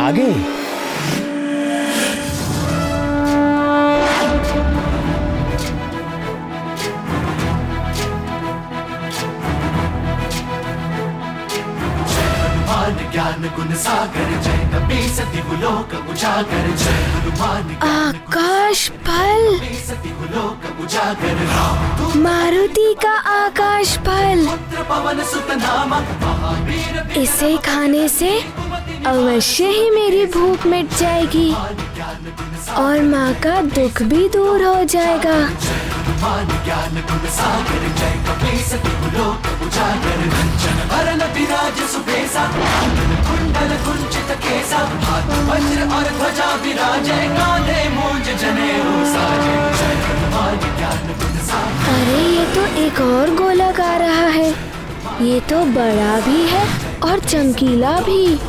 आगे। ज्ञान गुण सागर जय कपी सती लोक उजागर जय हनुमान आकाश फल, सती लोक उजागर मारुति का आकाश फल। पुत्र पवन सुत नामा महावीर इसे खाने से अवश्य ही मेरी भूख मिट जाएगी और माँ का दुख भी दूर हो जाएगा। ज्ञान गुण सागर जय कपी सती लोक उजागर कंचन वरण विराज सुबेसा कुंडल कुंचित केसा हाथ वज्र और ध्वजा विराजे कांधे मूंज जनेऊ साजे जय हनुमान ज्ञान गुण सागर। अरे ये तो एक और गोलक आ रहा है। ये तो बड़ा भी है और चमकीला भी।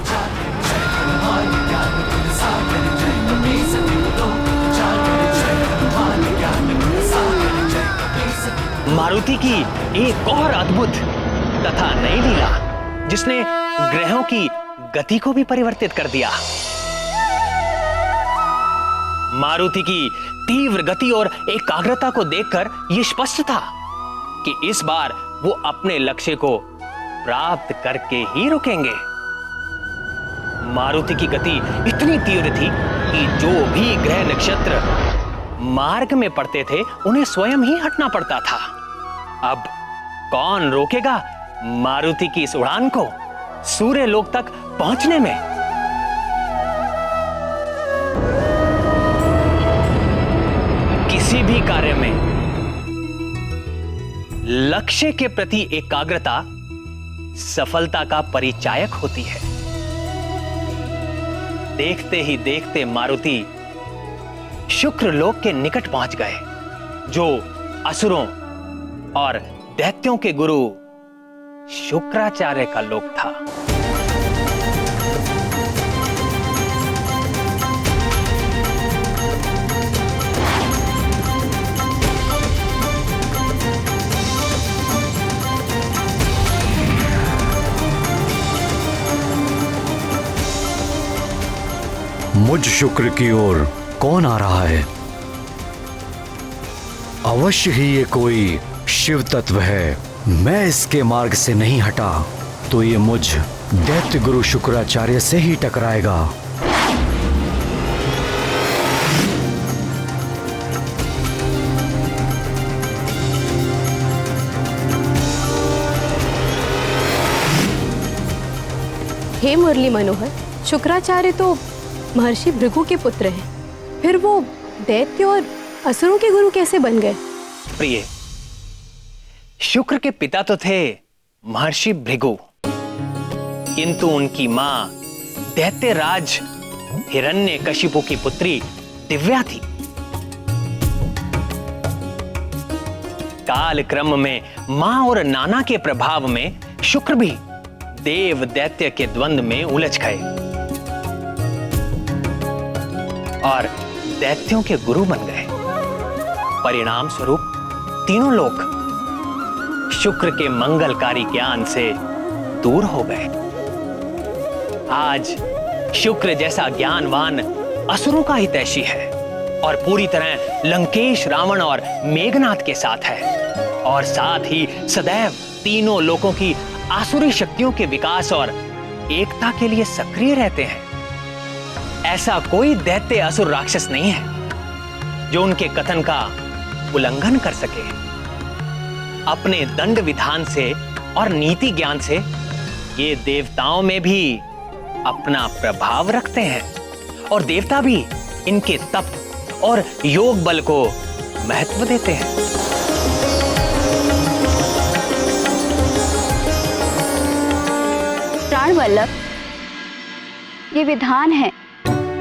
मारुति की एक और अद्भुत तथा नई लीला जिसने ग्रहों की गति को भी परिवर्तित कर दिया। मारुति की तीव्र गति और एकाग्रता को देखकर यह स्पष्ट था कि इस बार वो अपने लक्ष्य को प्राप्त करके ही रुकेंगे। मारुति की गति इतनी तीव्र थी कि जो भी ग्रह नक्षत्र मार्ग में पड़ते थे उन्हें स्वयं ही हटना पड़ता था। अब कौन रोकेगा मारुति की इस उड़ान को सूर्य लोक तक पहुंचने में? किसी भी कार्य में लक्ष्य के प्रति एकाग्रता सफलता का परिचायक होती है। देखते ही देखते मारुति शुक्र लोक के निकट पहुंच गए, जो असुरों और दैत्यों के गुरु शुक्राचार्य का लोक था। मुझ शुक्र की ओर कौन आ रहा है? अवश्य ही ये कोई शिव तत्व है। मैं इसके मार्ग से नहीं हटा तो ये मुझ दैत्य गुरु शुक्राचार्य से ही टकराएगा। हे मुरली मनोहर, शुक्राचार्य तो महर्षि भृगु के पुत्र हैं। फिर वो दैत्य और असुरों के गुरु कैसे बन गए? प्रिय, शुक्र के पिता तो थे महर्षि भृगु, किंतु उनकी मां दैत्यराज हिरण्यकशिपु की पुत्री दिव्या थी। काल क्रम में मां और नाना के प्रभाव में शुक्र भी देव दैत्य के द्वंद्व में उलझ गए और दैत्यों के गुरु बन गए। परिणाम स्वरूप तीनों लोग शुक्र के मंगलकारी ज्ञान से दूर हो गए। आज शुक्र जैसा ज्ञानवान असुरों का हितैषी है और पूरी तरह लंकेश, रावण और मेघनाथ के साथ है और साथ ही सदैव तीनों लोगों की आसुरी शक्तियों के विकास और एकता के लिए सक्रिय रहते हैं। ऐसा कोई दैत्य असुर राक्षस नहीं है जो उनके कथन का उल्लंघन कर सके। अपने दंड विधान से और नीति ज्ञान से ये देवताओं में भी अपना प्रभाव रखते हैं और देवता भी इनके तप और योग बल को महत्व देते हैं। प्राणवल्लभ, ये विधान है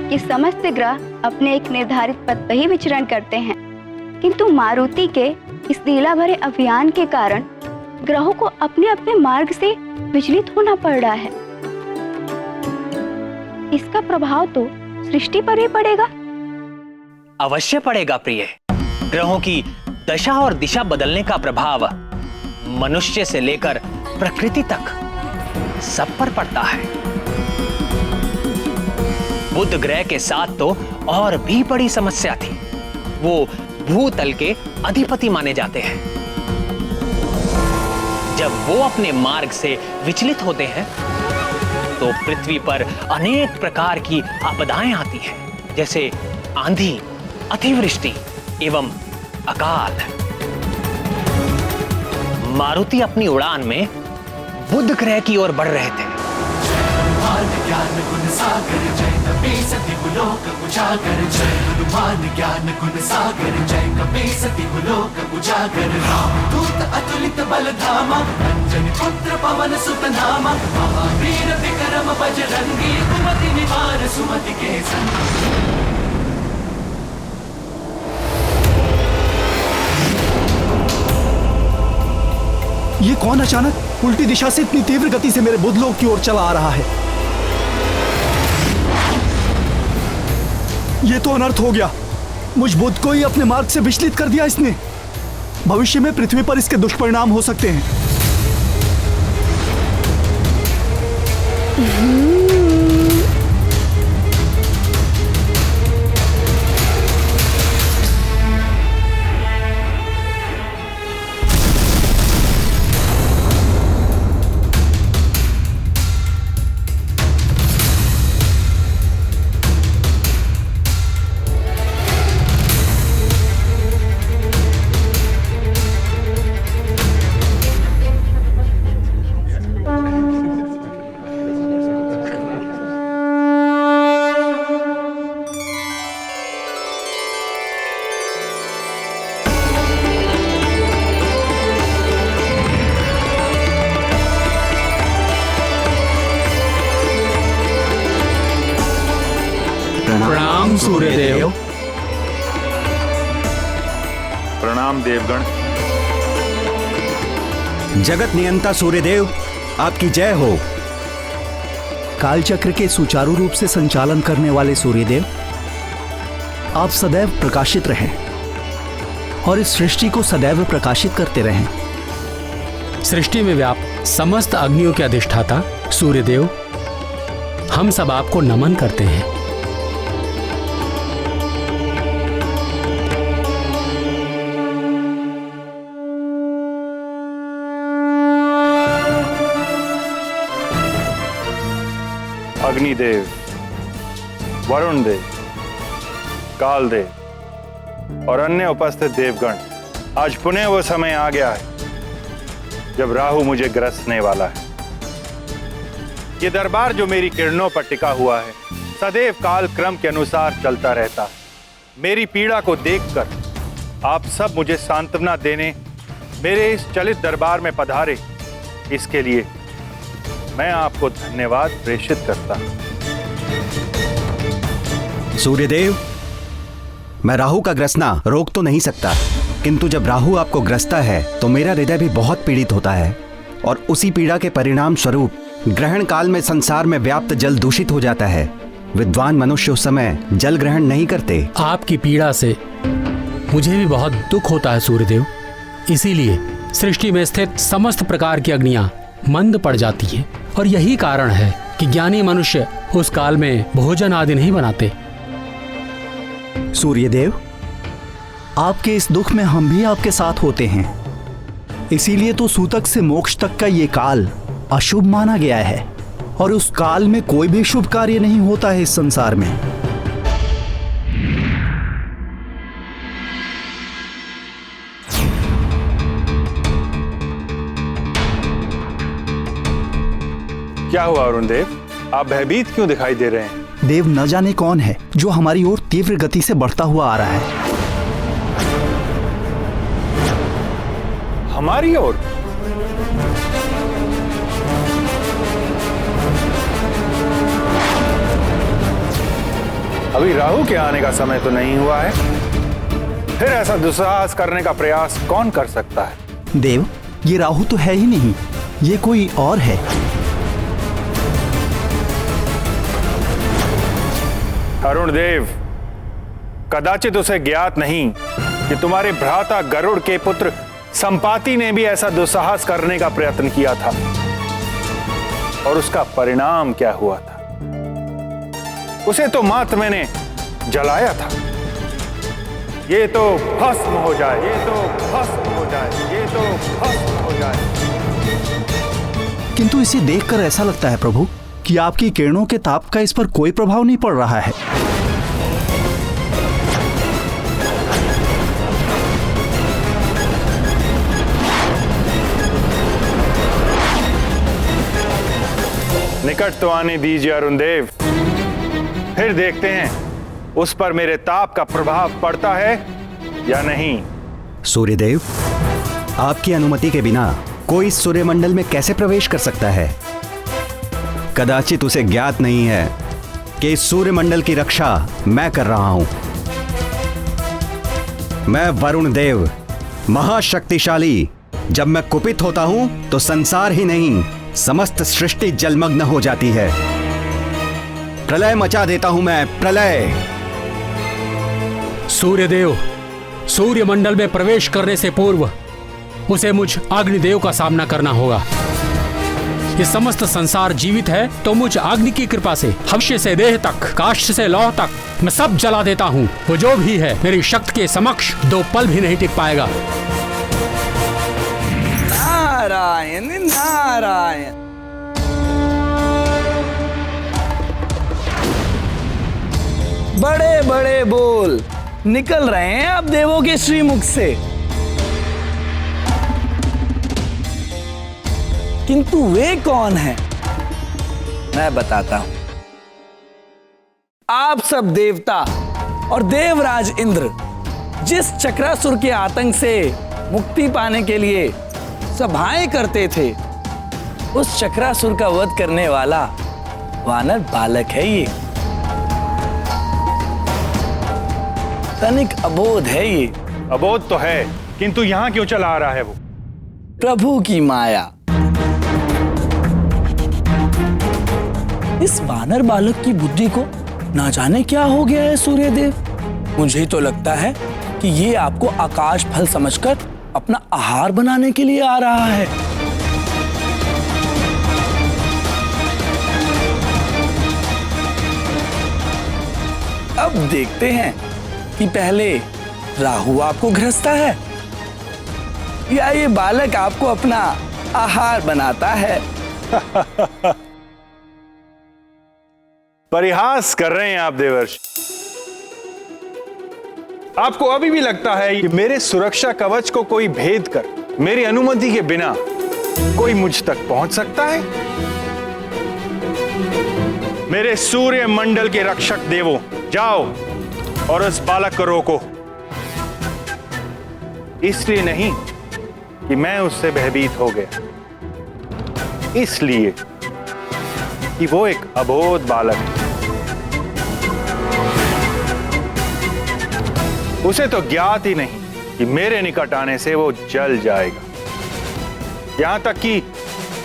कि समस्त ग्रह अपने एक निर्धारित पथ पर ही विचरण करते हैं, किंतु मारुति के इस लीला भरे अभियान के कारण ग्रहों को अपने अपने मार्ग से विचलित होना पड़ रहा है। इसका प्रभाव तो सृष्टि पर ही पड़ेगा। अवश्य पड़ेगा प्रिय। ग्रहों की दशा और दिशा बदलने का प्रभाव मनुष्य से लेकर प्रकृति तक सब पर पड़ता है। बुध ग्रह के साथ तो और भी बड़ी समस्या थी। वो भूतल के अधिपति माने जाते हैं। जब वो अपने मार्ग से विचलित होते हैं तो पृथ्वी पर अनेक प्रकार की आपदाएं आती हैं, जैसे आंधी, अतिवृष्टि एवं अकाल। मारुति अपनी उड़ान में बुध ग्रह की ओर बढ़ रहे थे। हनुमान ज्ञान गुण सागर जय कपीस तिहु लोक उजागर। जय हनुमान ज्ञान गुण सागर जय कपीस तिहु लोक उजागर। रामदूत अतुलित बल धामा अंजनी पुत्र पवन सुत नामा। महावीर विक्रम बजरंगी कुमति निवार सुमति के संगी। ये कौन अचानक उल्टी दिशा से इतनी तीव्र गति से मेरे बुध लोक की ओर चला आ रहा है? ये तो अनर्थ हो गया। मुझ बुध को ही अपने मार्ग से विचलित कर दिया इसने। भविष्य में पृथ्वी पर इसके दुष्परिणाम हो सकते हैं। प्रणाम सूर्यदेव। प्रणाम देवगण। जगत नियंता सूर्यदेव, आपकी जय हो। कालचक्र के सुचारू रूप से संचालन करने वाले सूर्यदेव, आप सदैव प्रकाशित रहें और इस सृष्टि को सदैव प्रकाशित करते रहें। सृष्टि में व्याप्त समस्त अग्नियों के अधिष्ठाता सूर्यदेव, हम सब आपको नमन करते हैं। अग्निदेव, वरुण देव, कालदेव और अन्य उपस्थित देवगण, आज पुनः वो समय आ गया है जब राहु मुझे ग्रसने वाला है। ये दरबार जो मेरी किरणों पर टिका हुआ है, सदैव काल क्रम के अनुसार चलता रहता है। मेरी पीड़ा को देखकर आप सब मुझे सांत्वना देने मेरे इस चलित दरबार में पधारे, इसके लिए मैं आपको धन्यवाद प्रेषित करता हूं। सूर्यदेव, मैं राहु का ग्रसना रोक तो नहीं सकता, किंतु जब राहु आपको ग्रसता है तो मेरा हृदय भी बहुत पीड़ित होता है और उसी पीड़ा के परिणाम स्वरूप ग्रहण काल में संसार में व्याप्त जल दूषित हो जाता है। विद्वान मनुष्य उस समय जल ग्रहण नहीं करते। आपकी पीड़ा से मुझे भी बहुत दुख होता है सूर्यदेव। इसीलिए सृष्टि में स्थित समस्त प्रकार की अग्नियां मंद पड़ जाती है और यही कारण है कि ज्ञानी मनुष्य उस काल में भोजन आदि नहीं बनाते। सूर्यदेव, आपके इस दुख में हम भी आपके साथ होते हैं। इसीलिए तो सूतक से मोक्ष तक का ये काल अशुभ माना गया है और उस काल में कोई भी शुभ कार्य नहीं होता है इस संसार में। क्या हुआ अरुण देव, आप भयभीत क्यों दिखाई दे रहे हैं? देव, न जाने कौन है जो हमारी ओर तीव्र गति से बढ़ता हुआ आ रहा है। हमारी ओर? अभी राहु के आने का समय तो नहीं हुआ है, फिर ऐसा दुस्साहस करने का प्रयास कौन कर सकता है? देव, ये राहु तो है ही नहीं, ये कोई और है। अरुण देव, कदाचित उसे ज्ञात नहीं कि तुम्हारे भ्राता गरुड़ के पुत्र संपाति ने भी ऐसा दुस्साहस करने का प्रयत्न किया था और उसका परिणाम क्या हुआ था। उसे तो मात्र मैंने जलाया था। ये तो भस्म हो जाए, ये तो भस्म हो जाए, ये तो भस्म हो जाए। किंतु इसे देखकर ऐसा लगता है प्रभु कि आपकी किरणों के ताप का इस पर कोई प्रभाव नहीं पड़ रहा है। निकट तो आने दीजिए अरुण देव, फिर देखते हैं उस पर मेरे ताप का प्रभाव पड़ता है या नहीं। सूर्यदेव, आपकी अनुमति के बिना कोई सूर्यमंडल में कैसे प्रवेश कर सकता है? कदाचित उसे ज्ञात नहीं है कि इस सूर्यमंडल की रक्षा मैं कर रहा हूं। मैं वरुण देव, महाशक्तिशाली। जब मैं कुपित होता हूं तो संसार ही नहीं, समस्त सृष्टि जलमग्न हो जाती है। प्रलय मचा देता हूं मैं, प्रलय। सूर्यदेव, सूर्यमंडल में प्रवेश करने से पूर्व उसे मुझ अग्निदेव का सामना करना होगा। ये समस्त संसार जीवित है तो मुझ अग्नि की कृपा से हवष्य से देह तक, काष्ठ से लौह तक मैं सब जला देता हूँ। वो जो भी है मेरी शक्ति के समक्ष 2 पल भी नहीं टिक पाएगा। नारायण नारायण। बड़े बड़े बोल निकल रहे हैं अब देवों के श्रीमुख से, किंतु वे कौन हैं? मैं बताता हूं। आप सब देवता और देवराज इंद्र जिस चक्रासुर के आतंक से मुक्ति पाने के लिए सभाएं करते थे, उस चक्रासुर का वध करने वाला वानर बालक है ये। तनिक अबोध है ये। अबोध तो है, किंतु यहां क्यों चला आ रहा है वो? प्रभु की माया। इस वानर बालक की बुद्धि को ना जाने क्या हो गया है सूर्यदेव। मुझे तो लगता है कि ये आपको आकाश फल समझकर अपना आहार बनाने के लिए आ रहा है। अब देखते हैं कि पहले राहु आपको ग्रसता है या ये बालक आपको अपना आहार बनाता है। परिहास कर रहे हैं आप देवर्षि। आपको अभी भी लगता है कि मेरे सुरक्षा कवच को कोई भेद कर मेरी अनुमति के बिना कोई मुझ तक पहुंच सकता है? मेरे सूर्य मंडल के रक्षक देवों, जाओ और उस बालक को रोको। इसलिए नहीं कि मैं उससे भयभीत हो गया, इसलिए कि वो एक अबोध बालक है। उसे तो ज्ञात ही नहीं कि मेरे निकट आने से वो जल जाएगा, यहां तक कि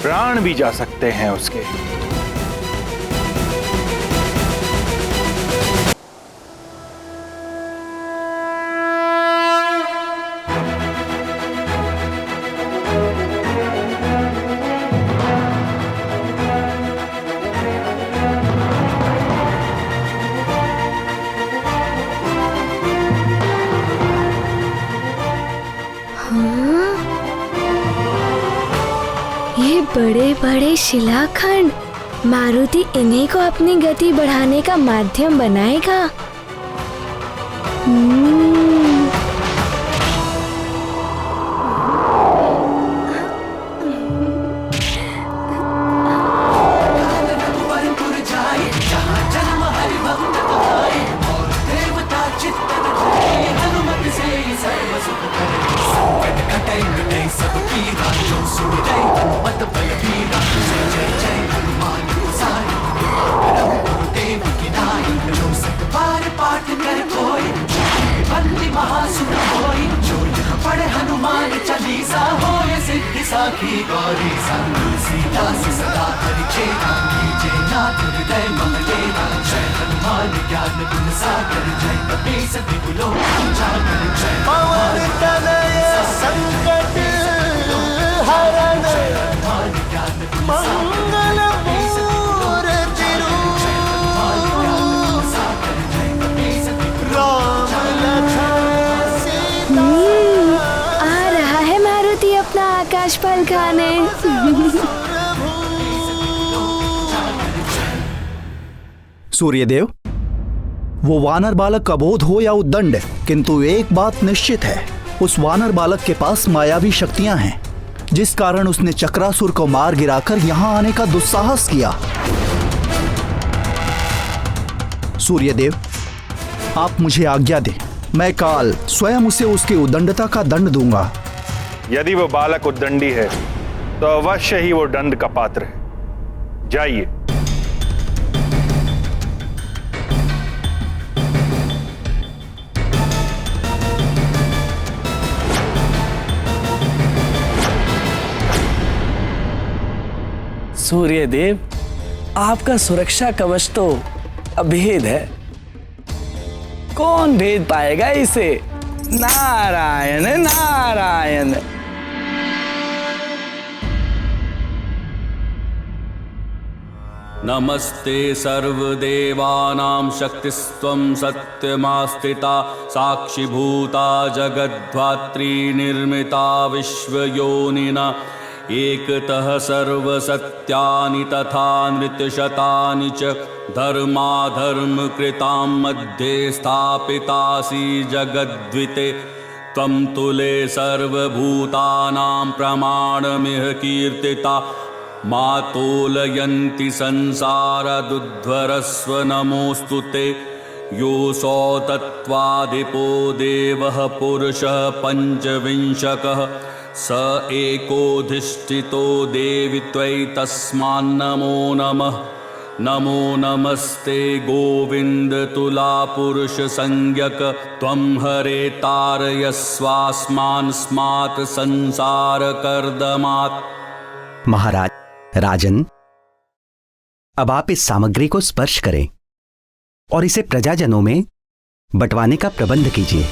प्राण भी जा सकते हैं उसके। ये बड़े बड़े शिलाखंड, मारुति इन्हीं को अपनी गति बढ़ाने का माध्यम बनाएगा। राजफल खाने। सूर्यदेव, वो वानर बालक अबोध हो या उद्दंड, किंतु एक बात निश्चित है, उस वानर बालक के पास मायावी शक्तियां हैं, जिस कारण उसने चक्रासुर को मार गिराकर यहां आने का दुस्साहस किया। सूर्यदेव, आप मुझे आज्ञा दें, मैं काल स्वयं उसे उसकी उद्दंडता का दंड दूंगा। यदि वो बालक उद्दंडी है तो अवश्य ही वो दंड का पात्र है। जाइए। सूर्यदेव, आपका सुरक्षा कवच तो अभेद है, कौन भेद पाएगा इसे? नारायण नारायण। नमस्ते सर्वदेवानां शक्तिस्त्वं सत्यमास्थिता साक्षिभूता जगद्धात्री निर्मिता विश्वयोनिना एकतः सर्वसत्यानि तथा नृत्यशतानि च धर्माधर्मकृतां मध्ये स्थापितासि जगद्विते त्वं तुले सर्वभूतानां प्रमाणमिह कीर्तिता मातोलयन्ति संसारदुध्वरस्व नमोऽस्तु ते योऽसौ तत्त्वाधिपो देवः पुरुषः पञ्चविंशकः स एकोधिष्ठितो देवि त्वयि तस्मान्नमो नमः। नमो नमस्ते गोविन्द तुला पुरुष संज्ञक त्वं हरे तारयस्वास्मान् स्मात् संसार कर्दमात्। महाराज, राजन, अब आप इस सामग्री को स्पर्श करें और इसे प्रजाजनों में बंटवाने का प्रबंध कीजिए।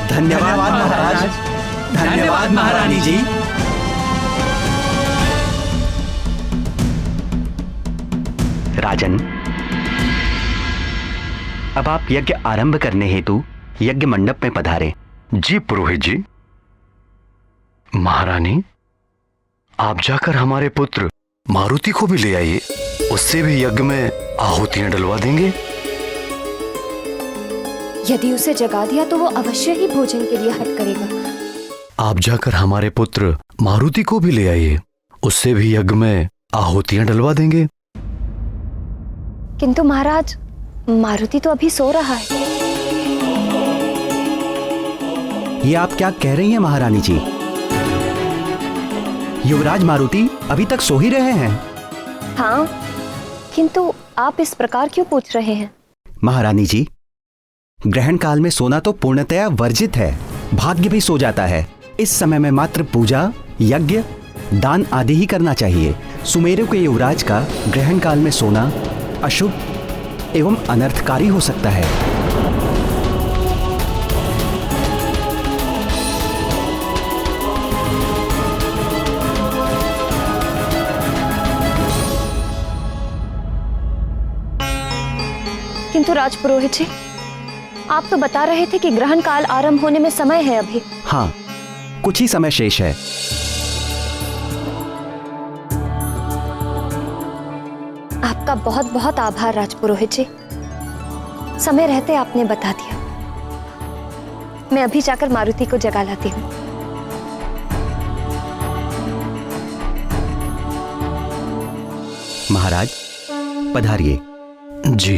धन्यवाद महाराज। धन्यवाद महारानी जी। राजन, अब आप यज्ञ आरंभ करने हेतु यज्ञ मंडप में पधारे। जी पुरोहित जी। महारानी, आप जाकर हमारे पुत्र मारुति को भी ले आइए, उससे भी यज्ञ में आहुतियां डलवा देंगे। यदि उसे जगा दिया तो वो अवश्य ही भोजन के लिए हट करेगा। आप जाकर हमारे पुत्र मारुति को भी ले आइए, उससे भी यज्ञ में आहुतियां डलवा देंगे। किंतु महाराज, मारुति तो अभी सो रहा है। ये आप क्या कह रही हैं महारानी जी? युवराज मारुति अभी तक सो ही रहे हैं। हाँ, किंतु आप इस प्रकार क्यों पूछ रहे हैं? महारानी जी, ग्रहण काल में सोना तो पूर्णतया वर्जित है, भाग्य भी सो जाता है। इस समय में मात्र पूजा, यज्ञ, दान आदि ही करना चाहिए। सुमेरु के युवराज का ग्रहण काल में सोना अशुभ एवं अनर्थकारी हो सकता है। किंतु राजपुरोहित जी, आप तो बता रहे थे कि ग्रहण काल आरंभ होने में समय है अभी। हाँ, कुछ ही समय शेष है। आपका बहुत बहुत आभार राजपुरोहित जी, समय रहते आपने बता दिया। मैं अभी जाकर मारुति को जगा लाती हूँ। महाराज, पधारिए। जी।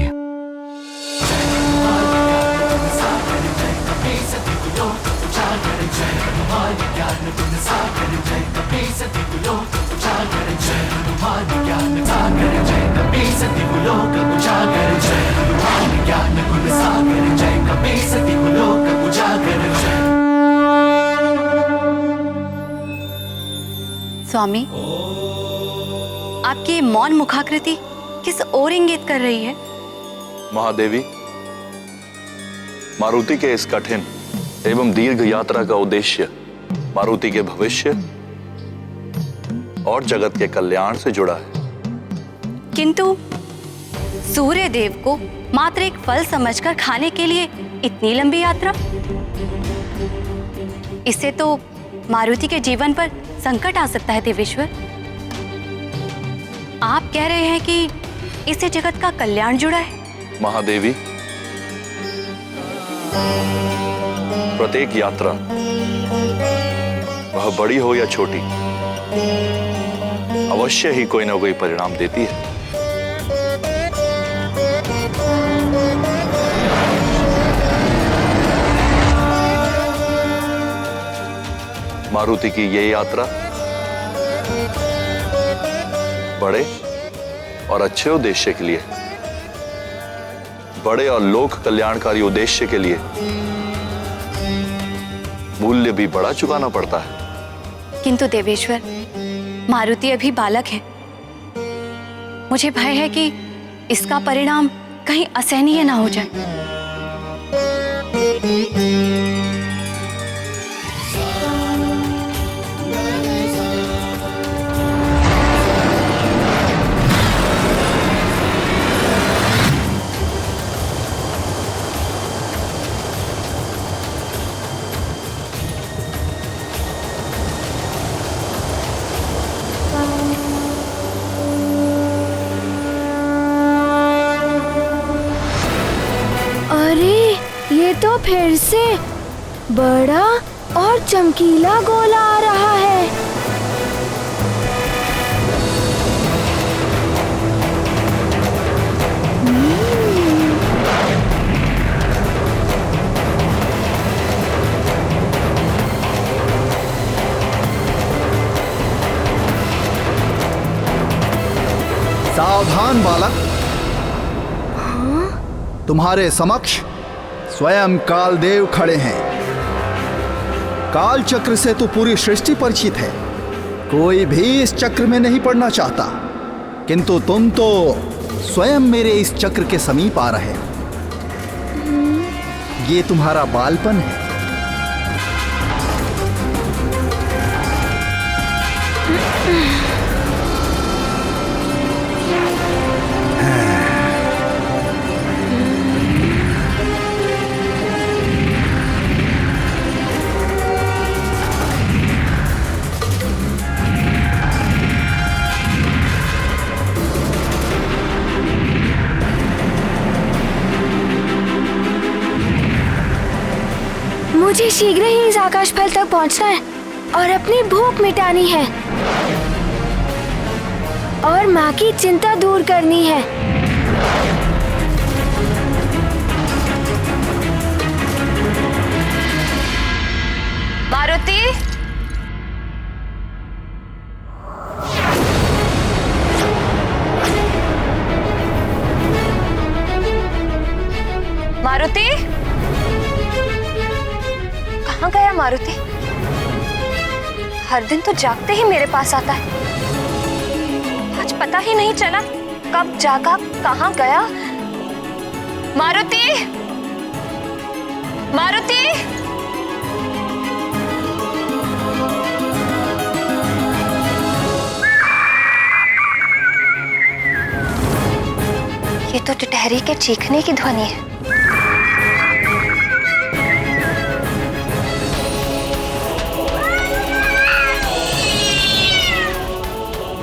लोक उजागर जय हनुमान ज्ञान गुण सागर जय कपीसति लोक उजागर जय। स्वामी, आपकी मौन मुखाकृति किस ओर इंगित कर रही है? महादेवी, मारुति के इस कठिन एवं दीर्घ यात्रा का उद्देश्य मारुति के भविष्य और जगत के कल्याण से जुड़ा है। किंतु सूर्य देव को मात्र एक फल समझकर खाने के लिए इतनी लंबी यात्रा? इससे तो मारुति के जीवन पर संकट आ सकता है देवेश्वर। आप कह रहे हैं कि इससे जगत का कल्याण जुड़ा है? महादेवी, प्रत्येक यात्रा, वह बड़ी हो या छोटी, अवश्य ही कोई ना कोई परिणाम देती है। मारुति की ये यात्रा बड़े और अच्छे उद्देश्य के लिए, बड़े और लोक कल्याणकारी उद्देश्य के लिए मूल्य भी बड़ा चुकाना पड़ता है। किंतु देवेश्वर, मारुति अभी बालक है। मुझे भय है कि इसका परिणाम कहीं असहनीय ना हो जाए। तो फिर से बड़ा और चमकीला गोला आ रहा है। सावधान बालक, तुम्हारे समक्ष स्वयं कालदेव खड़े हैं। काल चक्र से तो पूरी सृष्टि परिचित है, कोई भी इस चक्र में नहीं पड़ना चाहता, किंतु तुम तो स्वयं मेरे इस चक्र के समीप आ रहे हो। ये तुम्हारा बालपन है। मुझे शीघ्र ही इस आकाश फल तक पहुंचना है और अपनी भूख मिटानी है और माँ की चिंता दूर करनी है। मारुति, मारुति, कहाँ गया मारुति? हर दिन तो जागते ही मेरे पास आता है, आज पता ही नहीं चला कब जागा कहाँ गया। मारुति, मारुति, ये तो टिटहरी के चीखने की ध्वनि है।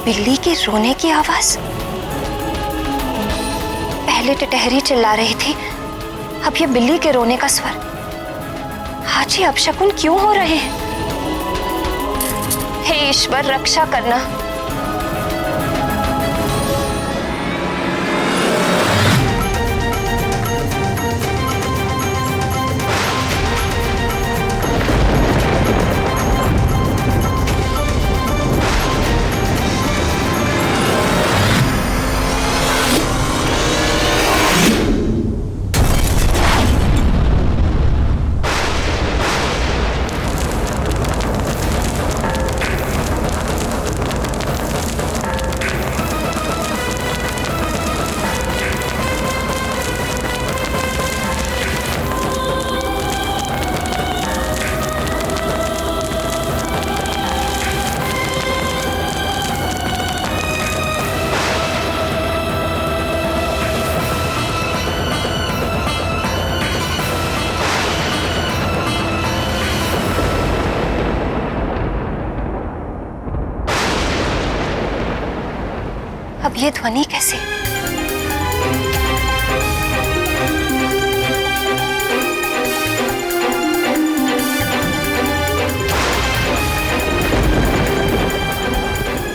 बिल्ली के रोने की आवाज। पहले टिटहरी चिल्ला रही थी, अब ये बिल्ली के रोने का स्वर। आज ये अपशकुन क्यों हो रहे हैं? हे ईश्वर, रक्षा करना। ध्वनि कैसे?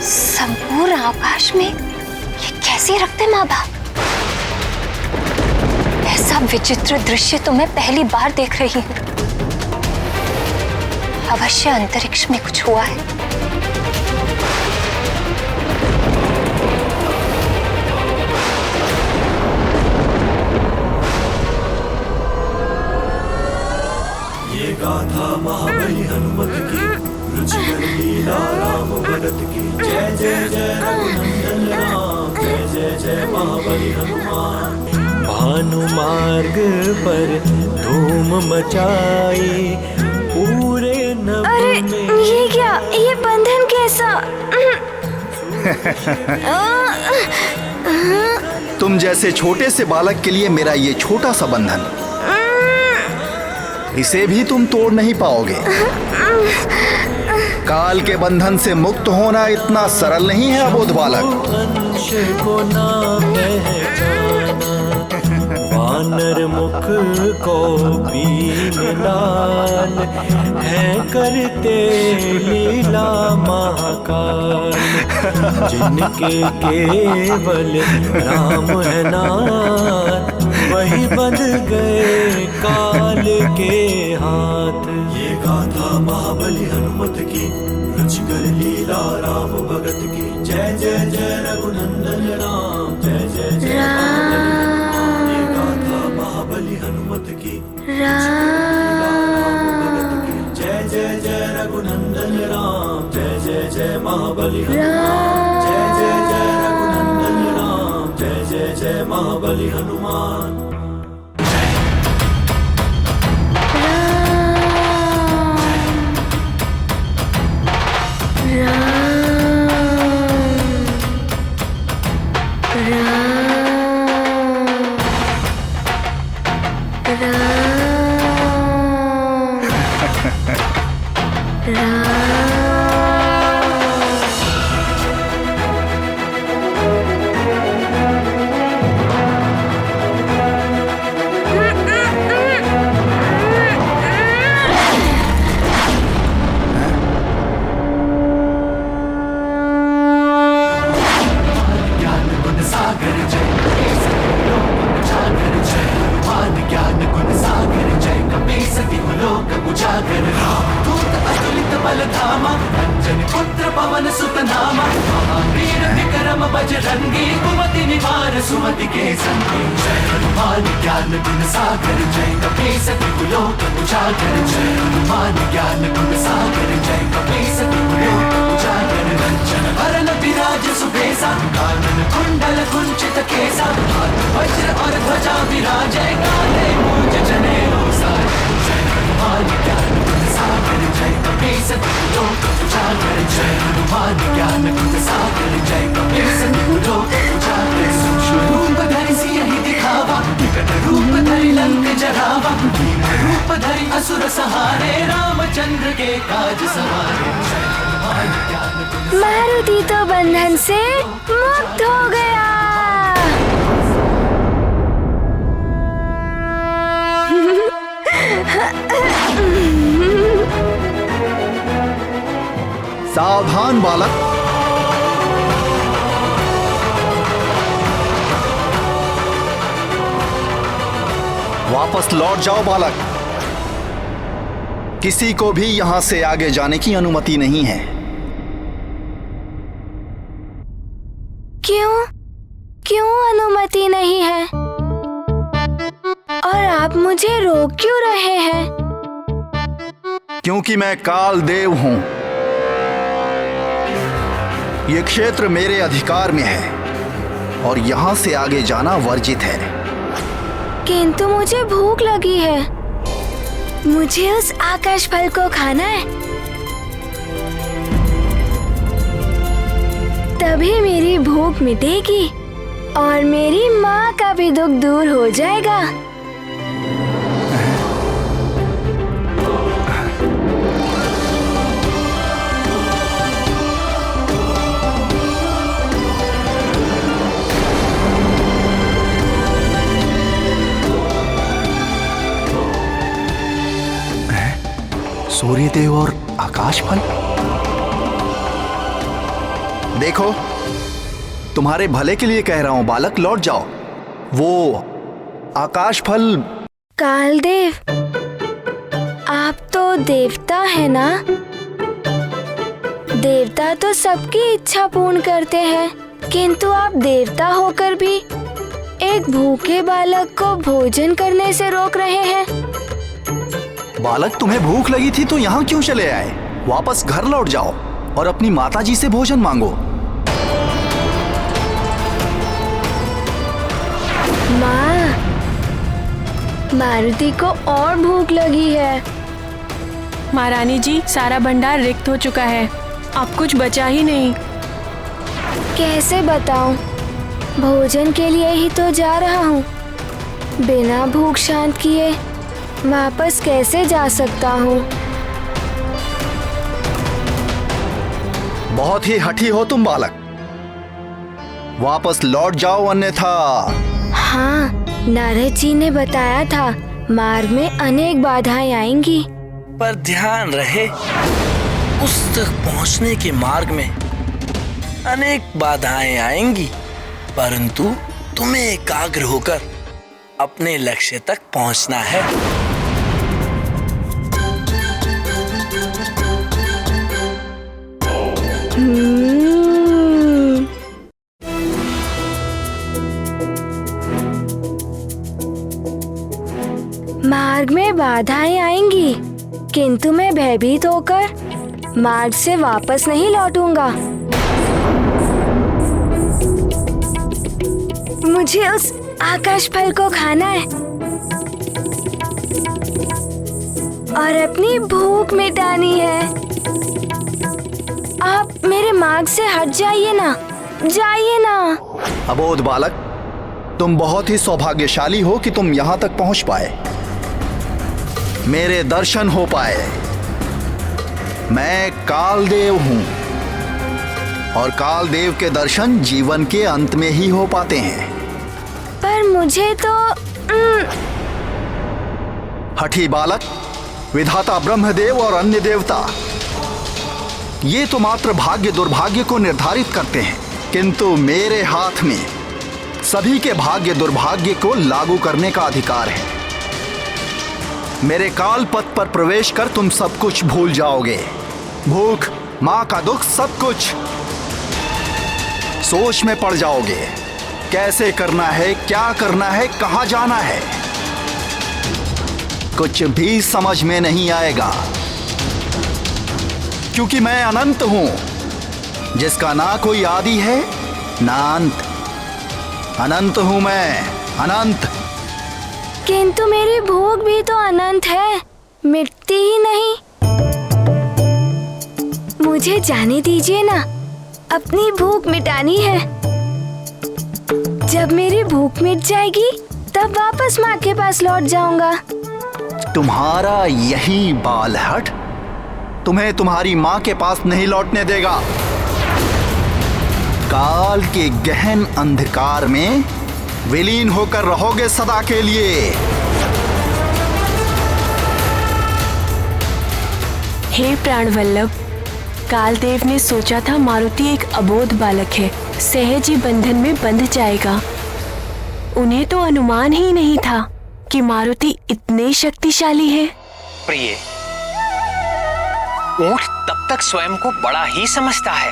संपूर्ण आकाश में ये कैसे रखते माँ बाप? ऐसा विचित्र दृश्य तो मैं पहली बार देख रही हूँ। अवश्य अंतरिक्ष में कुछ हुआ है। ये गाथा महाबली हनुमत की, रुचिकर लीला राम भरत की। जय जय जय रघुनंदन राम, जय जय जय महाबली हनुमान। भानु मार्ग पर धूम मचाई पूरे नभ में। अरे ये क्या? ये बंधन कैसा? तुम जैसे छोटे से बालक के लिए मेरा ये छोटा सा बंधन, इसे भी तुम तोड़ नहीं पाओगे। काल के बंधन से मुक्त होना इतना सरल नहीं है अबोध बालक। अंश को ना पहचाना, वानर मुख को बीन लाल, है करते लीला महाकाल। जिनके केवल राम है नाथ, वही बंध गए काल के हाथ। ये गाथा महाबली हनुमत की, रुचिकर लीला राम भगत की। जय जय जय रघुनंदन राम, जय जय जय राम। ये गाथा महाबली हनुमत की, जय जय जय रघुनंदन राम, जय जय जय महाबली हनुमान। जय जय जय रघुनंदन राम, जय जय जय महाबली हनुमान। बजरंगी कुमति निवार सुमति के संगी। जय हनुमान ज्ञान गुण सागर, जय कपीस तिहु लोक उजागर। जय हनुमान ज्ञान गुण सागर, जय कपीस तिहु लोक उजागर। रंजन वरन विराज सुबेसा, कानन कुंडल कुंचित केसा। हाथ वज्र और ध्वजा विराजै, कांधे मूंज जनेऊ साज। जय हनुमान ज्ञान गुण सागर, जय कपीस तिहु लोक उजागर। जय हनुमान ज्ञान गुण सागर, जय कपीस तिहु लोक उजागर। सूक्ष्म रूप धरि सियहि दिखावा, विकट रूप धरि लंक जरावा। भीम रूप धरि असुर सहारे, रामचंद्र के काज सवारे। जय हनुमान ज्ञान गुण। मारुति तो बंधन से मुक्त हो गया। सावधान बालक, वापस लौट जाओ बालक। किसी को भी यहां से आगे जाने की अनुमति नहीं है। क्यों? क्यों अनुमति नहीं है? और आप मुझे रोक क्यों रहे हैं? क्योंकि मैं काल देव हूं। ये क्षेत्र मेरे अधिकार में है और यहां से आगे जाना वर्जित है। किंतु मुझे भूख लगी है। मुझे उस आकाश फल को खाना है, तभी मेरी भूख मिटेगी और मेरी माँ का भी दुख दूर हो जाएगा। सूर्यदेव और आकाश फल। देखो, तुम्हारे भले के लिए कह रहा हूं बालक, लौट जाओ। वो आकाश फल। कालदेव, आप तो देवता है ना? देवता तो सबकी इच्छा पूर्ण करते हैं, किंतु आप देवता होकर भी एक भूखे बालक को भोजन करने से रोक रहे हैं। बालक, तुम्हें भूख लगी थी तो यहाँ क्यों चले आए? वापस घर लौट जाओ और अपनी माताजी से भोजन मांगो। माँ, मारुति को और भूख लगी है। महारानी जी, सारा भंडार रिक्त हो चुका है, अब कुछ बचा ही नहीं। कैसे बताऊं? भोजन के लिए ही तो जा रहा हूँ। बिना भूख शांत किए वापस कैसे जा सकता हूँ? बहुत ही हठी हो तुम बालक, वापस लौट जाओ अन्यथा। हाँ, नारद जी ने बताया था मार्ग में अनेक बाधाएं आएंगी। पर ध्यान रहे, उस तक पहुंचने के मार्ग में अनेक बाधाएं आएंगी, परंतु तुम्हें एकाग्र होकर अपने लक्ष्य तक पहुंचना है। मार्ग में बाधाएं आएंगी, किंतु मैं भयभीत होकर मार्ग से वापस नहीं लौटूंगा। मुझे उस आकाश फल को खाना है और अपनी भूख मिटानी है। आप मेरे मार्ग से हट जाइए ना, जाइए ना। अबोध बालक, तुम बहुत ही सौभाग्यशाली हो कि तुम यहाँ तक पहुँच पाए, मेरे दर्शन हो पाए। मैं कालदेव हूँ और कालदेव के दर्शन जीवन के अंत में ही हो पाते हैं। पर मुझे तो हठी बालक, विधाता ब्रह्मदेव और अन्य देवता ये तो मात्र भाग्य दुर्भाग्य को निर्धारित करते हैं, किंतु मेरे हाथ में सभी के भाग्य दुर्भाग्य को लागू करने का अधिकार है। मेरे काल पथ पर प्रवेश कर तुम सब कुछ भूल जाओगे, भूख, माँ का दुख, सब कुछ। सोच में पड़ जाओगे, कैसे करना है, क्या करना है, कहाँ जाना है, कुछ भी समझ में नहीं आएगा, क्योंकि मैं अनंत हूं, जिसका ना कोई आदि है ना अंत। अनंत हूं मैं, अनंत। किंतु मेरी भूख भी तो अनंत है, मिटती ही नहीं। मुझे जाने दीजिए ना, अपनी भूख मिटानी है। जब मेरी भूख मिट जाएगी तब वापस माँ के पास लौट जाऊंगा। तुम्हारा यही बालहट तुम्हें तुम्हारी माँ के पास नहीं लौटने देगा। काल के गहन अंधकार में विलीन होकर रहोगे सदा के लिए। हे प्राणवल्लभ, कालदेव ने सोचा था मारुति एक अबोध बालक है, सहज ही बंधन में बंध जाएगा। उन्हें तो अनुमान ही नहीं था कि मारुति इतने शक्तिशाली है। प्रिय, ऊंट तब तक स्वयं को बड़ा ही समझता है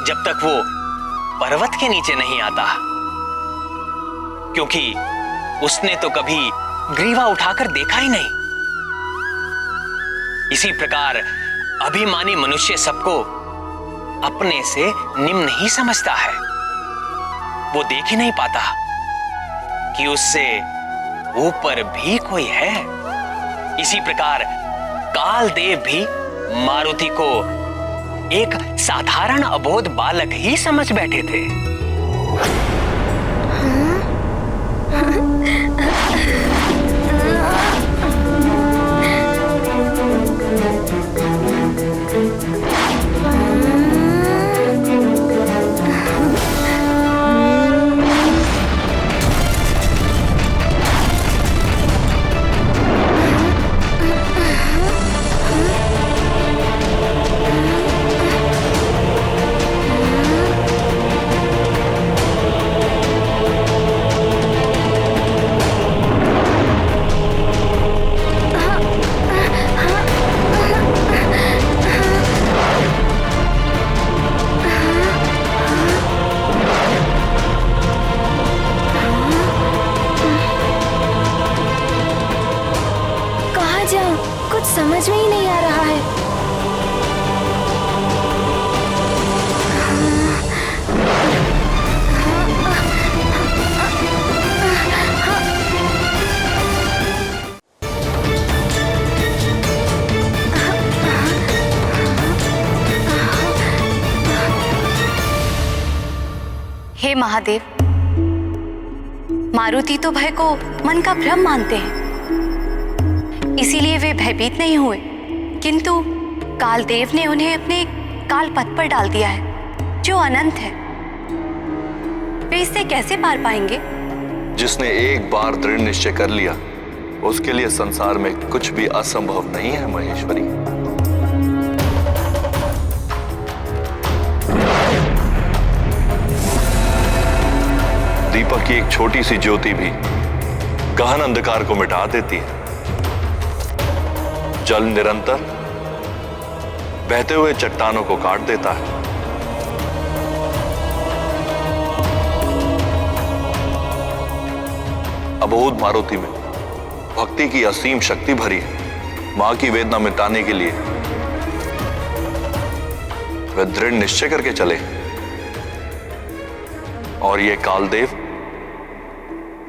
जब तक वो पर्वत के नीचे नहीं आता, क्योंकि उसने तो कभी ग्रीवा उठाकर देखा ही नहीं। इसी प्रकार अभिमानी मनुष्य सबको अपने से निम्न ही समझता है। वो देख ही नहीं पाता कि उससे ऊपर भी कोई है। इसी प्रकार कालदेव भी मारुति को एक साधारण अबोध बालक ही समझ बैठे थे। महादेव, मारुति तो भय को मन का भ्रम मानते हैं, इसीलिए वे भयभीत नहीं हुए, किंतु कालदेव ने उन्हें अपने काल पथ पर डाल दिया है जो अनंत है। वे इससे कैसे पार पाएंगे? जिसने एक बार दृढ़ निश्चय कर लिया उसके लिए संसार में कुछ भी असंभव नहीं है महेश्वरी। दीपक की एक छोटी सी ज्योति भी गहन अंधकार को मिटा देती है। जल निरंतर बहते हुए चट्टानों को काट देता है। अबोध मारुति में भक्ति की असीम शक्ति भरी है। मां की वेदना मिटाने के लिए वे दृढ़ निश्चय करके चले, और ये कालदेव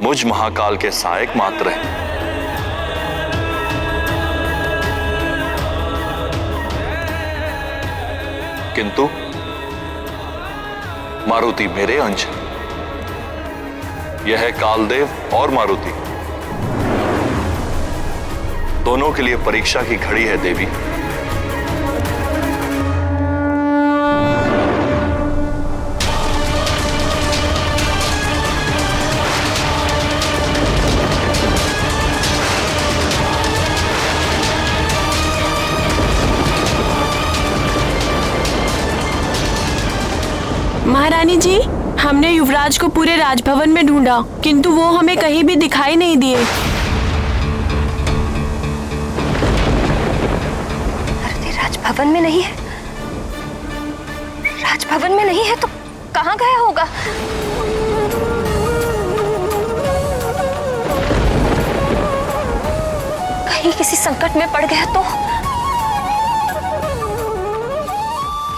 मुझ महाकाल के सहायक मात्र हैं। किंतु मारुति मेरे अंश है। यह है कालदेव और मारुति, दोनों के लिए परीक्षा की घड़ी है देवी। महारानी जी, हमने युवराज को पूरे राजभवन में ढूंढा, किंतु वो हमें कहीं भी दिखाई नहीं दिए। राजभवन में नहीं है? राजभवन में नहीं है तो कहाँ गया होगा? कहीं किसी संकट में पड़ गया तो?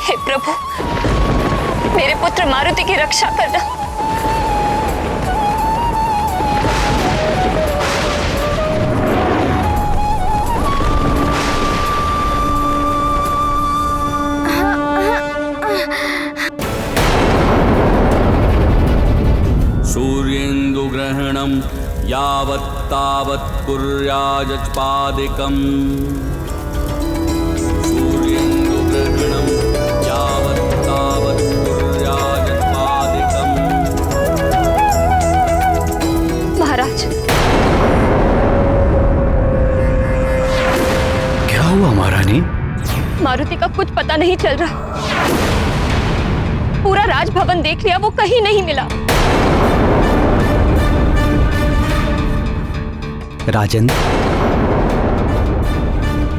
हे प्रभु, मेरे पुत्र मारुति की रक्षा करना। सूर्येन्दुग्रहणं यावत् तावत् कुर्याजपादिकम्। सूर्येन्दुग्रहणं यावत् तावत् कुर्याजपादिकम्। महाराज, क्या हुआ महारानी? मारुति का कुछ पता नहीं चल रहा। पूरा राजभवन देख लिया, वो कहीं नहीं मिला। राजन,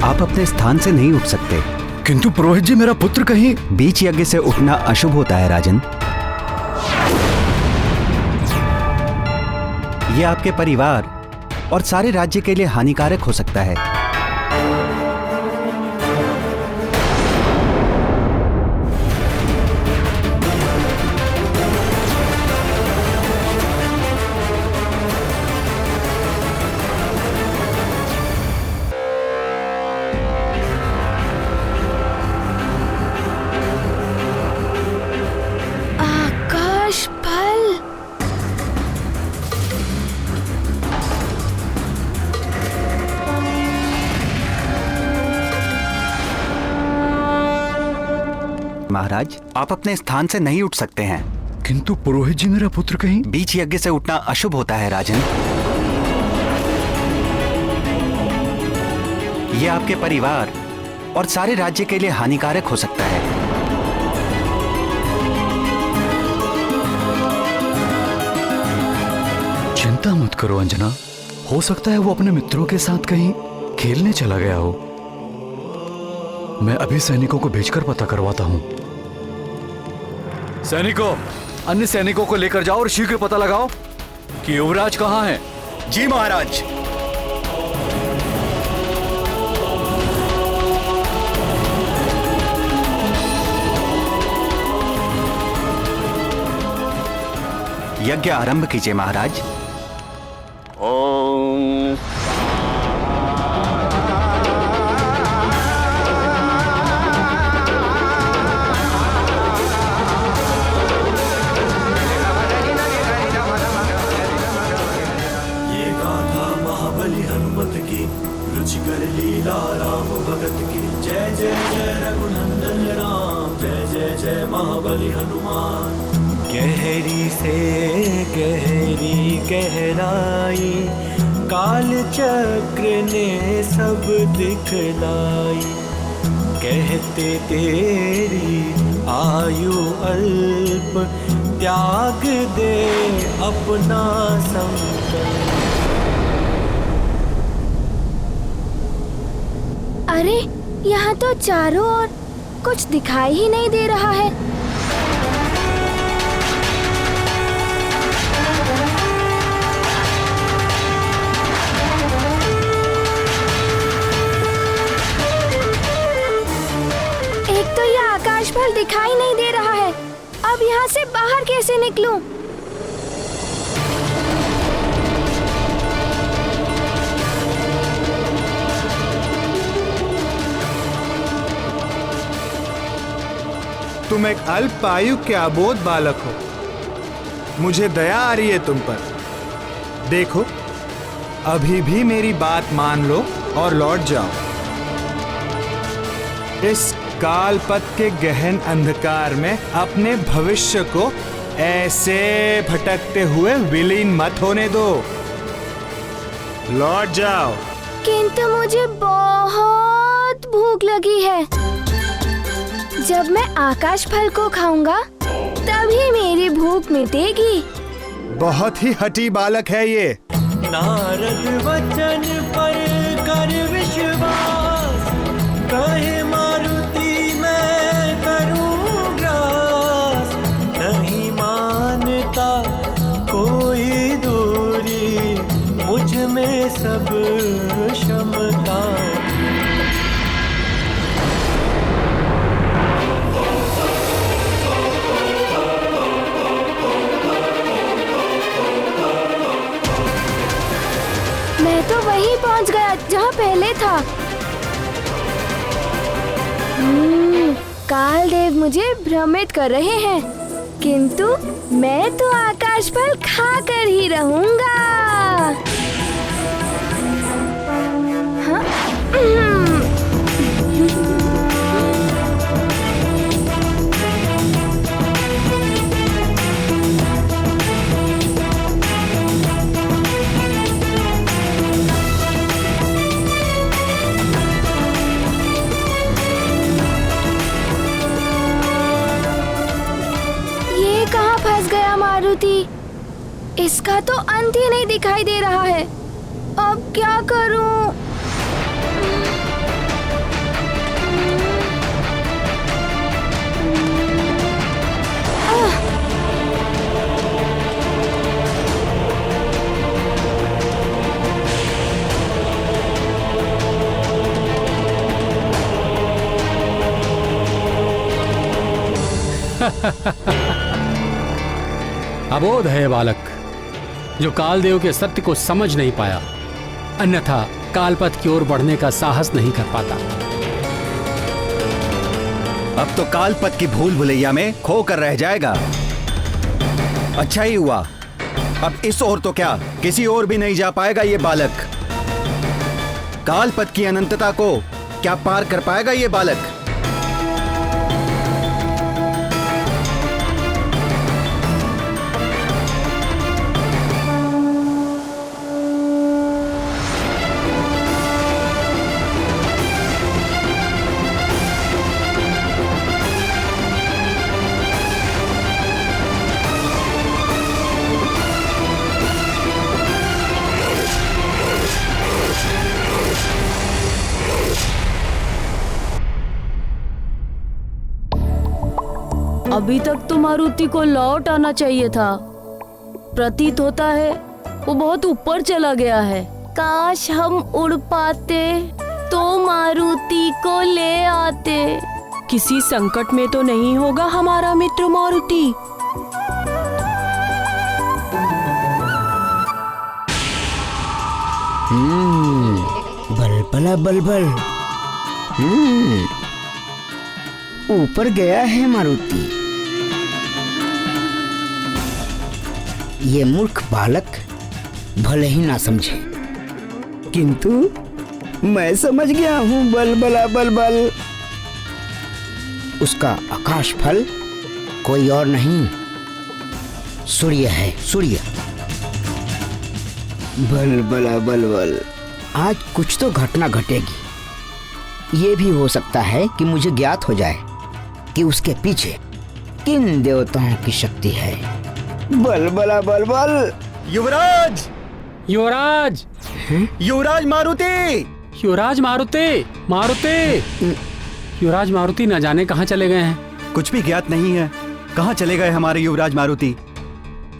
आप अपने स्थान से नहीं उठ सकते। किंतु पुरोहित जी, मेरा पुत्र कहीं। बीच यज्ञ से उठना अशुभ होता है राजन। यह आपके परिवार और सारे राज्य के लिए हानिकारक हो सकता है। महाराज, आप अपने स्थान से नहीं उठ सकते हैं। किंतु पुरोहित जी, मेरा पुत्र कहीं। बीच यज्ञ से उठना अशुभ होता है राजन। यह आपके परिवार और सारे राज्य के लिए हानिकारक हो सकता है। चिंता मत करो अंजना, हो सकता है वो अपने मित्रों के साथ कहीं खेलने चला गया हो। मैं अभी सैनिकों को भेजकर पता करवाता हूं। सैनिकों, अन्य सैनिकों को लेकर जाओ और शीघ्र पता लगाओ कि युवराज कहां है। जी महाराज। यज्ञ आरंभ कीजिए महाराज। ओम रुचि कर लीला राम भगत की। जय जय जय रघुनंदन राम, जय जय जय महाबली हनुमान। गहरी से गहरी गहराई काल चक्र ने सब दिखलाई। कहते तेरी आयु अल्प, त्याग दे अपना संकल्प। अरे यहाँ तो चारों ओर कुछ दिखाई ही नहीं दे रहा है। एक तो यह आकाश फल दिखाई नहीं दे रहा है। अब यहाँ से बाहर कैसे निकलूं? तुम एक अल्प आयु के अबोध बालक हो। मुझे दया आ रही है तुम पर। देखो, अभी भी मेरी बात मान लो और लौट जाओ। इस कालपथ के गहन अंधकार में अपने भविष्य को ऐसे भटकते हुए विलीन मत होने दो। लौट जाओ। किंतु मुझे बहुत भूख लगी है। जब मैं आकाश फल को खाऊंगा तभी मेरी भूख मिटेगी। बहुत ही हठी बालक है ये। नारद वचन पर कर विश्वास, कहे मारुति मैं करूं ग्रास। नहीं मानता कोई दूरी, मुझ में सब क्षमता। मैं तो वहीं पहुंच गया जहां पहले था। कालदेव मुझे भ्रमित कर रहे हैं, किंतु मैं तो आकाश फल खाकर ही रहूंगा। हाँ? कहाँ फंस गया मारुति? इसका तो अंत ही नहीं दिखाई दे रहा है। अब क्या करूं? अबोध है बालक, जो कालदेव के सत्य को समझ नहीं पाया, अन्यथा कालपथ की ओर बढ़ने का साहस नहीं कर पाता। अब तो कालपथ की भूल भुलैया में खो कर रह जाएगा। अच्छा ही हुआ, अब इस ओर तो क्या किसी और भी नहीं जा पाएगा ये बालक। कालपथ की अनंतता को क्या पार कर पाएगा ये बालक। अभी तक तो मारुति को लौट आना चाहिए था। प्रतीत होता है वो बहुत ऊपर चला गया है। काश हम उड़ पाते तो मारुति को ले आते। किसी संकट में तो नहीं होगा हमारा मित्र मारुति? बलबला बलबल। ऊपर गया है मारुति। ये मूर्ख बालक भले ही ना समझे, किंतु मैं समझ गया हूँ। बल बला बल बल, उसका आकाश फल कोई और नहीं, सूर्य है, सूर्य। बल बला बल बल, आज कुछ तो घटना घटेगी। ये भी हो सकता है कि मुझे ज्ञात हो जाए कि उसके पीछे किन देवताओं की शक्ति है। बल बला बल बल। युवराज, युवराज, युवराज मारुति, युवराज मारुति, मारुति, युवराज मारुति न जाने कहाँ चले गए हैं। कुछ भी ज्ञात नहीं है। कहाँ चले गए हमारे युवराज मारुति?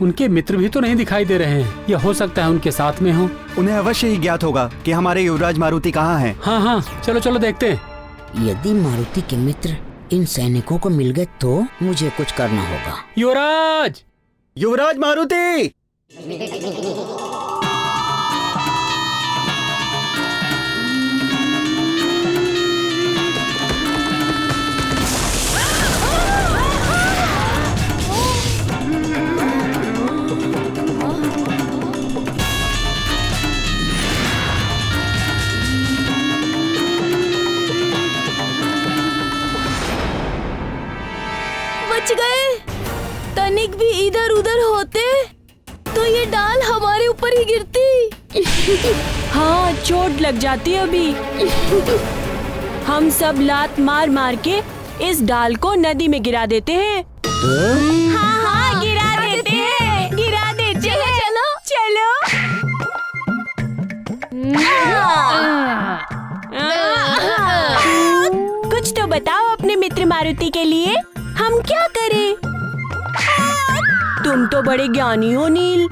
उनके मित्र भी तो नहीं दिखाई दे रहे हैं। यह हो सकता है उनके साथ में हो। उन्हें अवश्य ही ज्ञात होगा कि हमारे युवराज मारुति कहाँ हैं। हाँ हाँ, चलो चलो देखते हैं। यदि मारुति के मित्र इन सैनिकों को मिल गए तो मुझे कुछ करना होगा। युवराज, युवराज मारुति। बच गए। तनिक भी इधर उधर होते तो ये डाल हमारे ऊपर ही गिरती। हाँ, चोट लग जाती अभी। हम सब लात मार मार के इस डाल को नदी में गिरा देते हैं। हाँ हाँ, गिरा देते हैं, गिरा देते हैं। चलो चलो। कुछ तो बताओ अपने मित्र मारुति के लिए, हम क्या करें? तुम तो बड़े ज्ञानी हो नील,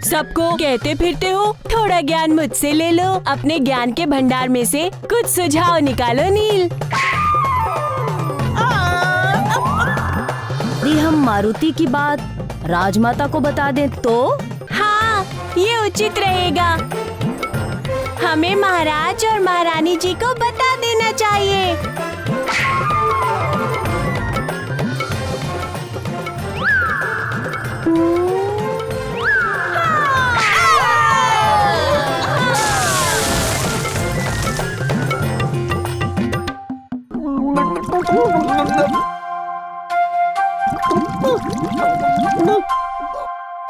सबको कहते फिरते हो। थोड़ा ज्ञान मुझसे ले लो। अपने ज्ञान के भंडार में से कुछ सुझाव निकालो नील। यदि हम मारुति की बात राजमाता को बता दें तो? हाँ, ये उचित रहेगा। हमें महाराज और महारानी जी को बता देना चाहिए।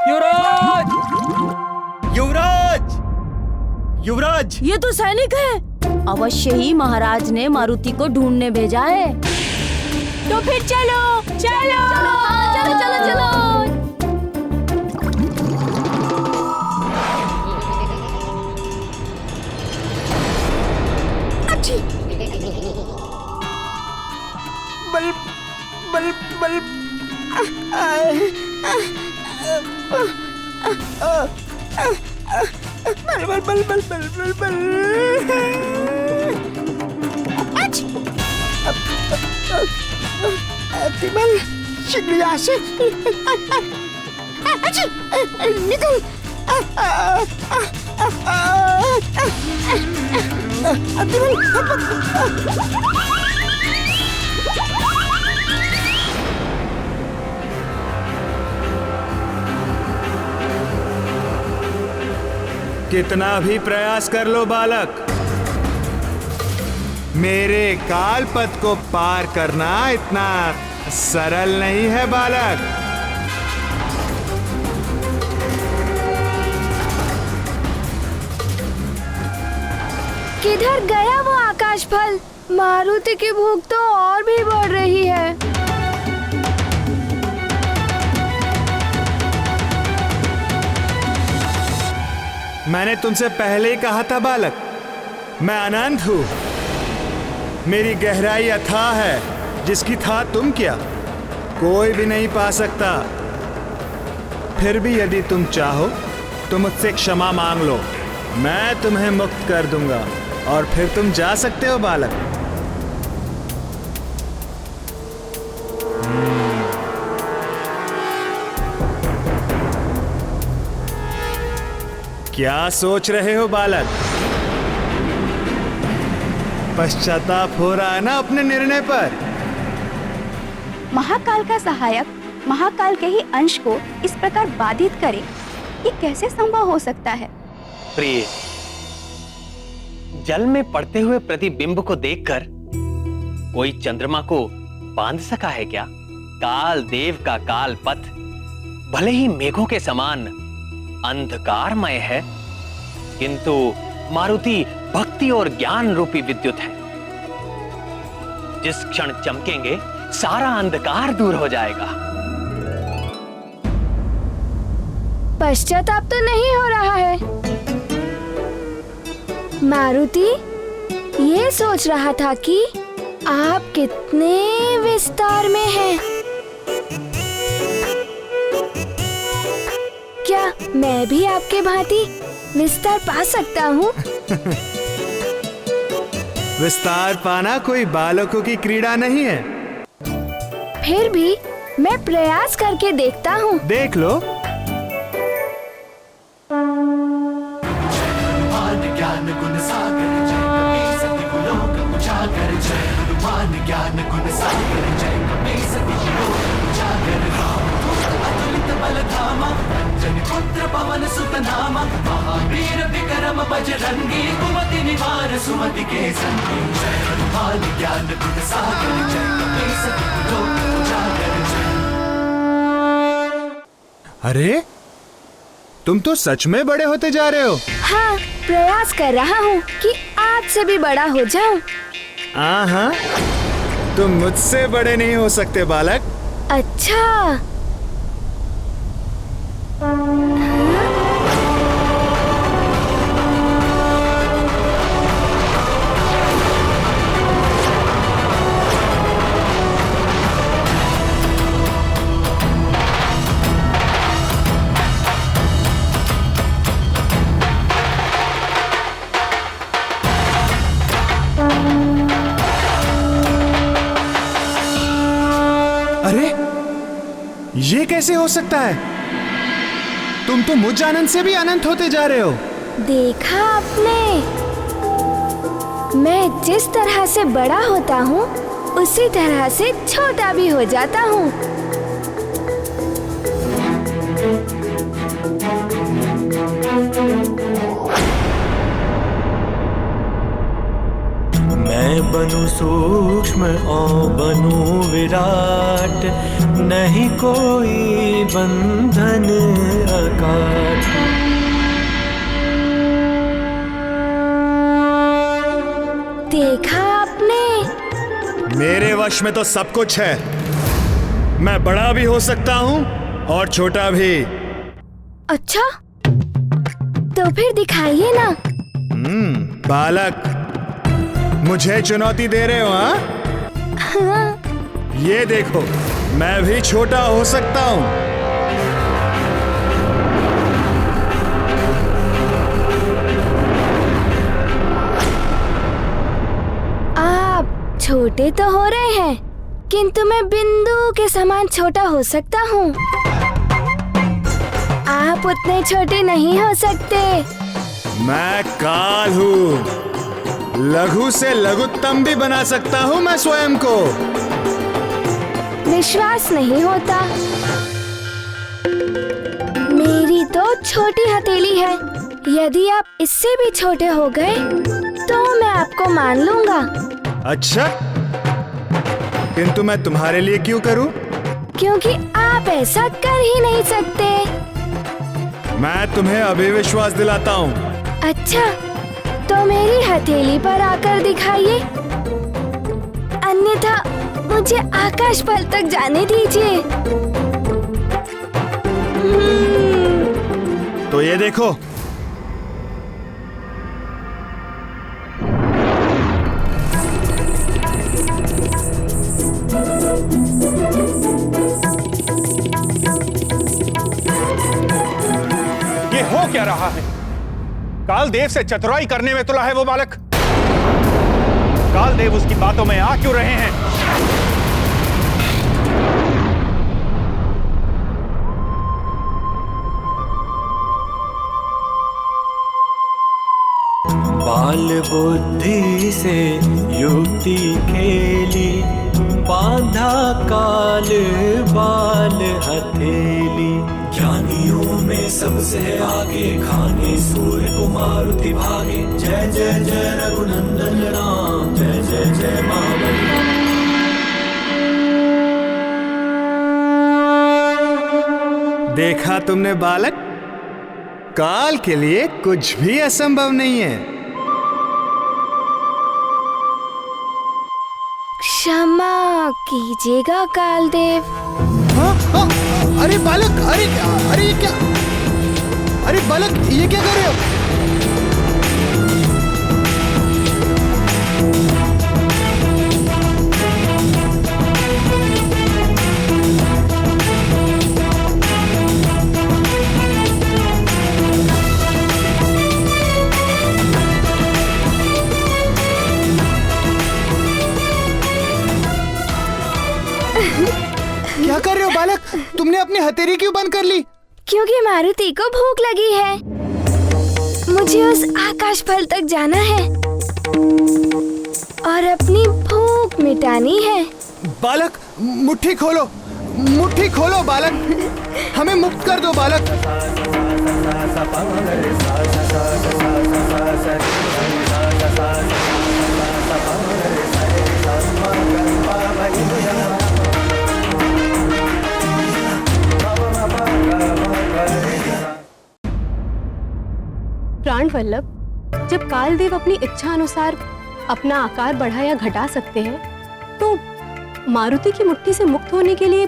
युवराज, युवराज, युवराज, ये तो सैनिक है। अवश्य ही महाराज ने मारुति को ढूंढने भेजा है। तो फिर चलो चलो चलो चलो चलो। बल बल बल बल बल बल बल बल बल। तिमल, शीघ्र यहाँ से निकल। कितना भी प्रयास कर लो बालक, मेरे काल पथ को पार करना इतना सरल नहीं है बालक। किधर गया वो आकाश फल? मारुति की भूख तो और भी बढ़ रही है। मैंने तुमसे पहले ही कहा था बालक, मैं अनंत हूं। मेरी गहराई अथाह है, जिसकी था तुम क्या कोई भी नहीं पा सकता। फिर भी यदि तुम चाहो तो मुझसे क्षमा मांग लो, मैं तुम्हें मुक्त कर दूंगा और फिर तुम जा सकते हो बालक। क्या सोच रहे हो बालक? पश्चाताप हो रहा है ना अपने निर्णय पर? महाकाल का सहायक महाकाल के ही अंश को इस प्रकार बाधित करे, ये कैसे संभव हो सकता है? प्रिय, जल में पड़ते हुए प्रतिबिंब को देखकर कोई चंद्रमा को बांध सका है क्या? काल देव का काल पथ भले ही मेघों के समान अंधकारमय है, किंतु मारुति भक्ति और ज्ञान रूपी विद्युत है। जिस क्षण चमकेंगे सारा अंधकार दूर हो जाएगा। पश्चाताप तो नहीं हो रहा है। मारुति ये सोच रहा था कि आप कितने विस्तार में हैं। क्या मैं भी आपके भांति विस्तार पा सकता हूँ? विस्तार पाना कोई बालकों की क्रीड़ा नहीं है। फिर भी मैं प्रयास करके देखता हूँ। देख लो। ज्ञान गुण सागर जय कपीस तिलोक उजागर, जय हनुमान ज्ञान गुण सागर जय कपीस तिलोक उजागर। अतुलित बल धामा अंजनी पुत्र पवन सुत नामा, महावीर विक्रम बजरंगी कुमति निवार सुमति के संगी। जय हनुमान ज्ञान गुण सागर जय कपीस तिलोक उजागर जय। अरे तुम तो सच में बड़े होते जा रहे हो। हाँ, प्रयास कर रहा हूँ कि आपसे भी बड़ा हो जाऊं। हाँ, तुम मुझसे बड़े नहीं हो सकते बालक। अच्छा। अरे ये कैसे हो सकता है? तुम तो मुझ अनंत से भी अनंत होते जा रहे हो। देखा आपने? मैं जिस तरह से बड़ा होता हूँ उसी तरह से छोटा भी हो जाता हूँ। मैं बनूं सूक्ष्म और बनूं विराट, नहीं कोई बंधन अकाट। देखा आपने? मेरे वश में तो सब कुछ है। मैं बड़ा भी हो सकता हूँ और छोटा भी। अच्छा, तो फिर दिखाइए ना। बालक, मुझे चुनौती दे रहे हो? हाँ? ये देखो, मैं भी छोटा हो सकता हूँ। आप छोटे तो हो रहे हैं, किंतु मैं बिंदु के समान छोटा हो सकता हूँ। आप उतने छोटे नहीं हो सकते। मैं काल हूँ। लघु से लघुत्तम भी बना सकता हूँ मैं स्वयं को। विश्वास नहीं होता। मेरी तो छोटी हथेली है। यदि आप इससे भी छोटे हो गए तो मैं आपको मान लूंगा। अच्छा, किंतु मैं तुम्हारे लिए क्यों करूं? क्योंकि आप ऐसा कर ही नहीं सकते। मैं तुम्हें अभी विश्वास दिलाता हूँ। अच्छा, तो मेरी हथेली पर आकर दिखाइए, अन्यथा मुझे आकाश पल तक जाने दीजिए। तो ये देखो। ये हो क्या रहा है? कालदेव से चतुराई करने में तुला है वो बालक। कालदेव उसकी बातों में आ क्यों रहे हैं? बाल बुद्धि से युक्ति खेली, बांधा काल बाल हथेली। ज्ञानियों में सबसे आगे खाने सूर्य को मारुति भागे। जय जय जय रघुनंदन राम, जय जय जय महाबली। देखा तुमने बालक, काल के लिए कुछ भी असंभव नहीं है। क्षमा कीजिएगा कालदेव। अरे बालक, अरे ये क्या, अरे बालक ये क्या कर रहे हो? क्या कर रहे हो बालक? तुमने अपनी हथेली क्यों बंद कर ली? क्योंकि मारुति को भूख लगी है। मुझे उस आकाश फल तक जाना है और अपनी भूख मिटानी है। बालक मुट्ठी खोलो, मुट्ठी खोलो बालक, हमें मुक्त कर दो बालक। प्राण वल्लभ, जब कालदेव अपनी इच्छा अनुसार अपना आकार बढ़ा या घटा सकते हैं, तो मारुति की मुट्ठी से मुक्त होने के लिए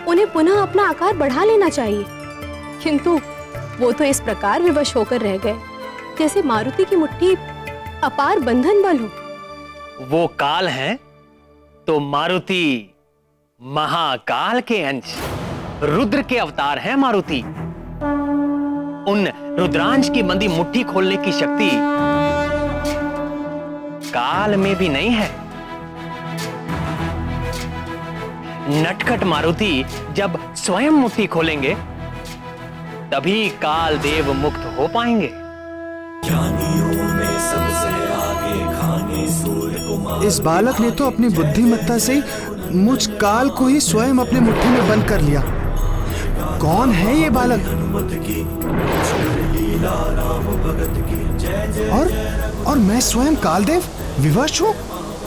उन्हें पुनः अपना आकार बढ़ा लेना चाहिए। किंतु वो तो इस प्रकार विवश होकर रह गए जैसे मारुति की मुट्ठी अपार बंधन बल हो। वो काल हैं तो मारुति महाकाल के अंश, रुद्र के अवतार हैं मारुति। उन रुद्रांश की बंदी मुट्ठी खोलने की शक्ति काल में भी नहीं है। नटखट मारुति जब स्वयं मुट्ठी खोलेंगे तभी काल देव मुक्त हो पाएंगे। ज्ञानियों में सबसे आगे खाने सूर्य को। इस बालक ने तो अपनी बुद्धिमत्ता से मुझ काल को ही स्वयं अपने मुट्ठी में बंद कर लिया। कौन है ये बालक? और मैं स्वयं कालदेव विवश हूँ,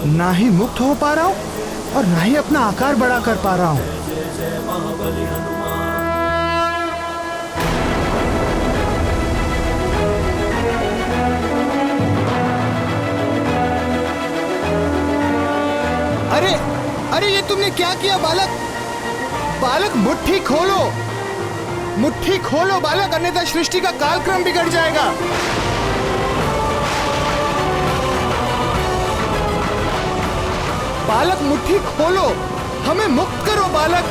ना ही मुक्त हो पा रहा हूँ और ना ही अपना आकार बड़ा कर पा रहा हूँ। अरे ये तुमने क्या किया बालक? बालक मुट्ठी खोलो, मुट्ठी खोलो बालक, अन्यथा सृष्टि का कालक्रम बिगड़ जाएगा। बालक मुट्ठी खोलो, हमें मुक्त करो बालक।